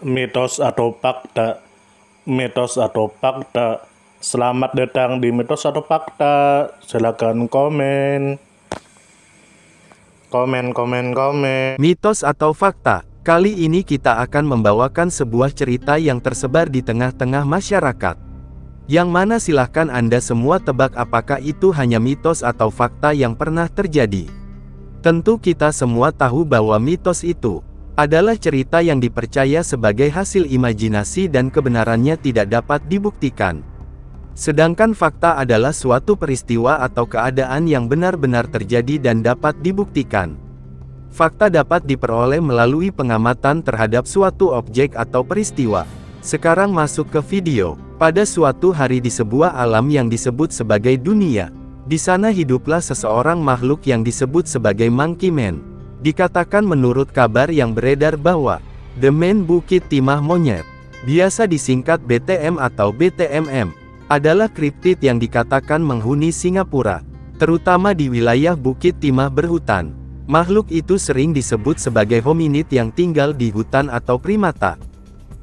Mitos atau fakta? Mitos atau fakta? Selamat datang di Mitos atau Fakta. Silakan komen. Komen. Mitos atau fakta? Kali ini kita akan membawakan sebuah cerita yang tersebar di tengah-tengah masyarakat. Yang mana silahkan Anda semua tebak apakah itu hanya mitos atau fakta yang pernah terjadi. Tentu kita semua tahu bahwa mitos itu adalah cerita yang dipercaya sebagai hasil imajinasi dan kebenarannya tidak dapat dibuktikan. Sedangkan fakta adalah suatu peristiwa atau keadaan yang benar-benar terjadi dan dapat dibuktikan. Fakta dapat diperoleh melalui pengamatan terhadap suatu objek atau peristiwa. Sekarang masuk ke video. Pada suatu hari di sebuah alam yang disebut sebagai dunia, di sana hiduplah seseorang makhluk yang disebut sebagai Monkey Man. Dikatakan menurut kabar yang beredar bahwa The Man Bukit Timah Monyet, biasa disingkat BTM atau BTMM, adalah kriptid yang dikatakan menghuni Singapura, terutama di wilayah Bukit Timah berhutan. Makhluk itu sering disebut sebagai hominid yang tinggal di hutan atau primata,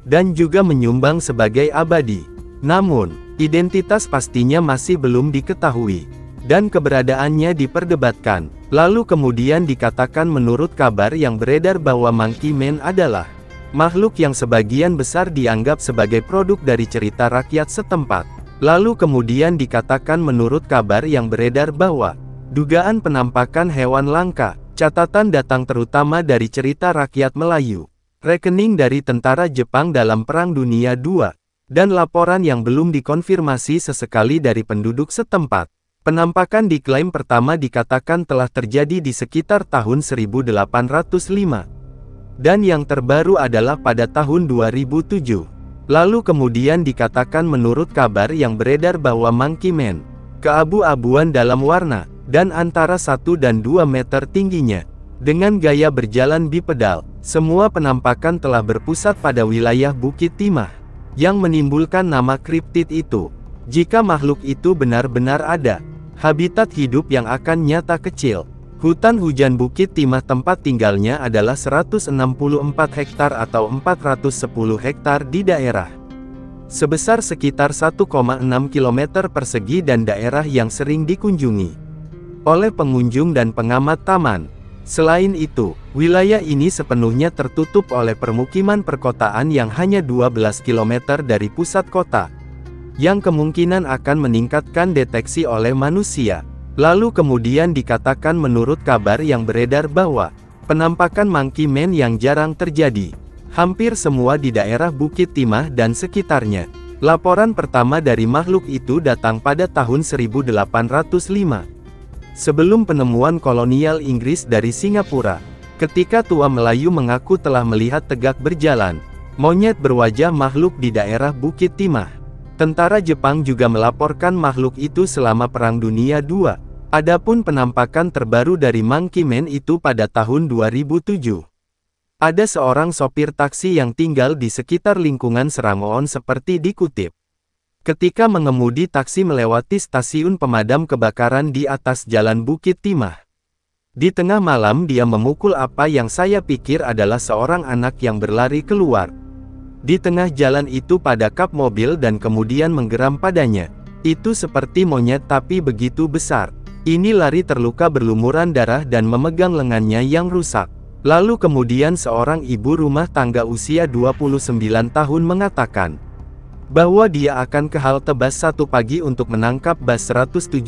dan juga menyumbang sebagai abadi. Namun, identitas pastinya masih belum diketahui, dan keberadaannya diperdebatkan. Lalu kemudian dikatakan menurut kabar yang beredar bahwa Monkey Man adalah makhluk yang sebagian besar dianggap sebagai produk dari cerita rakyat setempat. Lalu kemudian dikatakan menurut kabar yang beredar bahwa dugaan penampakan hewan langka, catatan datang terutama dari cerita rakyat Melayu, rekening dari tentara Jepang dalam Perang Dunia II, dan laporan yang belum dikonfirmasi sesekali dari penduduk setempat. Penampakan diklaim pertama dikatakan telah terjadi di sekitar tahun 1805. Dan yang terbaru adalah pada tahun 2007. Lalu kemudian dikatakan menurut kabar yang beredar bahwa Monkey Man keabu-abuan dalam warna, dan antara 1 dan 2 meter tingginya, dengan gaya berjalan bipedal. Semua penampakan telah berpusat pada wilayah Bukit Timah, yang menimbulkan nama kriptid itu. Jika makhluk itu benar-benar ada, habitat hidup yang akan nyata kecil. Hutan hujan Bukit Timah tempat tinggalnya adalah 164 hektar atau 410 hektar di daerah sebesar sekitar 1,6 km persegi dan daerah yang sering dikunjungi oleh pengunjung dan pengamat taman. Selain itu, wilayah ini sepenuhnya tertutup oleh permukiman perkotaan yang hanya 12 km dari pusat kota, yang kemungkinan akan meningkatkan deteksi oleh manusia. Lalu kemudian dikatakan menurut kabar yang beredar bahwa penampakan Monkey Man yang jarang terjadi hampir semua di daerah Bukit Timah dan sekitarnya. Laporan pertama dari makhluk itu datang pada tahun 1805. Sebelum penemuan kolonial Inggris dari Singapura, ketika tua Melayu mengaku telah melihat tegak berjalan monyet berwajah makhluk di daerah Bukit Timah. Tentara Jepang juga melaporkan makhluk itu selama Perang Dunia II. Adapun penampakan terbaru dari Monkey Man itu pada tahun 2007. Ada seorang sopir taksi yang tinggal di sekitar lingkungan Serangoon seperti dikutip. Ketika mengemudi taksi melewati stasiun pemadam kebakaran di atas jalan Bukit Timah, di tengah malam dia memukul apa yang saya pikir adalah seorang anak yang berlari keluar. Di tengah jalan itu pada kap mobil dan kemudian menggeram padanya. Itu seperti monyet tapi begitu besar. Ini lari terluka berlumuran darah dan memegang lengannya yang rusak. Lalu kemudian seorang ibu rumah tangga usia 29 tahun mengatakan bahwa dia akan ke halte bus 1 pagi untuk menangkap bus 171.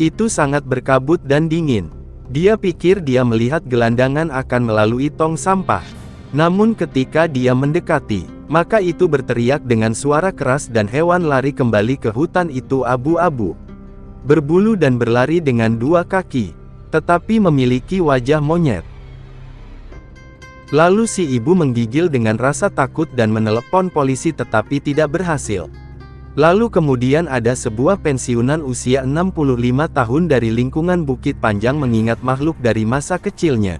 Itu sangat berkabut dan dingin. Dia pikir dia melihat gelandangan akan melalui tong sampah. Namun ketika dia mendekati, maka itu berteriak dengan suara keras dan hewan lari kembali ke hutan itu abu-abu, berbulu dan berlari dengan 2 kaki, tetapi memiliki wajah monyet. Lalu si ibu menggigil dengan rasa takut dan menelepon polisi tetapi tidak berhasil. Lalu kemudian ada sebuah pensiunan usia 65 tahun dari lingkungan Bukit Panjang mengingat makhluk dari masa kecilnya.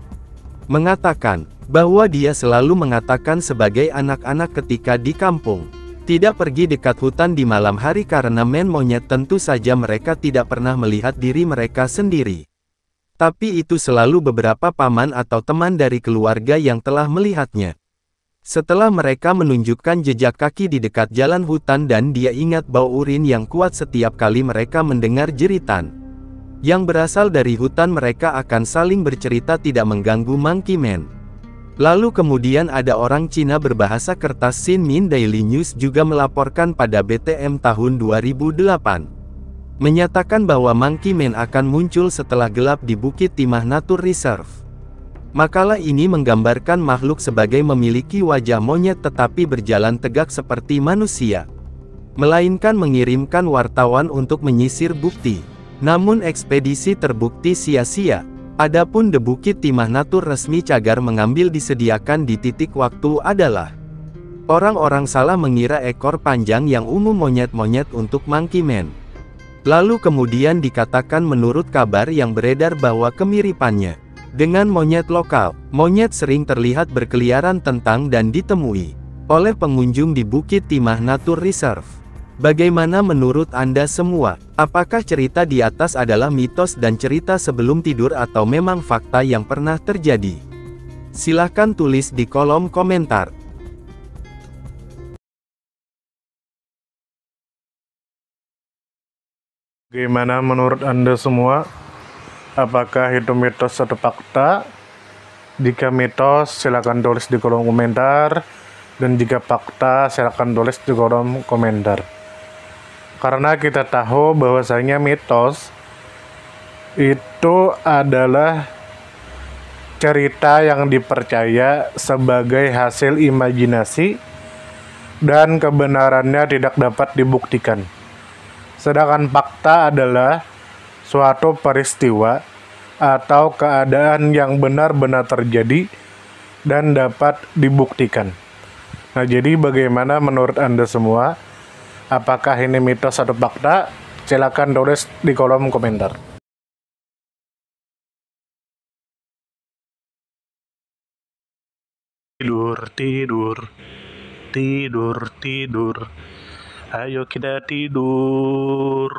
Mengatakan bahwa dia selalu mengatakan sebagai anak-anak ketika di kampung, tidak pergi dekat hutan di malam hari karena man monyet tentu saja mereka tidak pernah melihat diri mereka sendiri. Tapi itu selalu beberapa paman atau teman dari keluarga yang telah melihatnya. Setelah mereka menunjukkan jejak kaki di dekat jalan hutan dan dia ingat bau urin yang kuat setiap kali mereka mendengar jeritan yang berasal dari hutan, mereka akan saling bercerita tidak mengganggu Monkey Man. Lalu kemudian ada orang Cina berbahasa kertas Xinmin Daily News juga melaporkan pada BTM tahun 2008. Menyatakan bahwa Monkey Man akan muncul setelah gelap di Bukit Timah Nature Reserve. Makalah ini menggambarkan makhluk sebagai memiliki wajah monyet tetapi berjalan tegak seperti manusia, melainkan mengirimkan wartawan untuk menyisir bukti. Namun ekspedisi terbukti sia-sia. Adapun The Bukit Timah Nature resmi cagar mengambil disediakan di titik waktu adalah orang-orang salah mengira ekor panjang yang umum monyet-monyet untuk Monkey Man. Lalu kemudian dikatakan menurut kabar yang beredar bahwa kemiripannya dengan monyet lokal, monyet sering terlihat berkeliaran tentang dan ditemui oleh pengunjung di Bukit Timah Nature Reserve. Bagaimana menurut Anda semua? Apakah cerita di atas adalah mitos dan cerita sebelum tidur atau memang fakta yang pernah terjadi? Silahkan tulis di kolom komentar. Bagaimana menurut Anda semua? Apakah itu mitos atau fakta? Jika mitos, silakan tulis di kolom komentar. Dan jika fakta, silakan tulis di kolom komentar. Karena kita tahu bahwasanya mitos itu adalah cerita yang dipercaya sebagai hasil imajinasi dan kebenarannya tidak dapat dibuktikan. Sedangkan fakta adalah suatu peristiwa atau keadaan yang benar-benar terjadi dan dapat dibuktikan. Nah, jadi bagaimana menurut Anda semua? Apakah ini mitos atau fakta? Silakan tulis di kolom komentar. Tidur, tidur, tidur, tidur. Ayo kita tidur.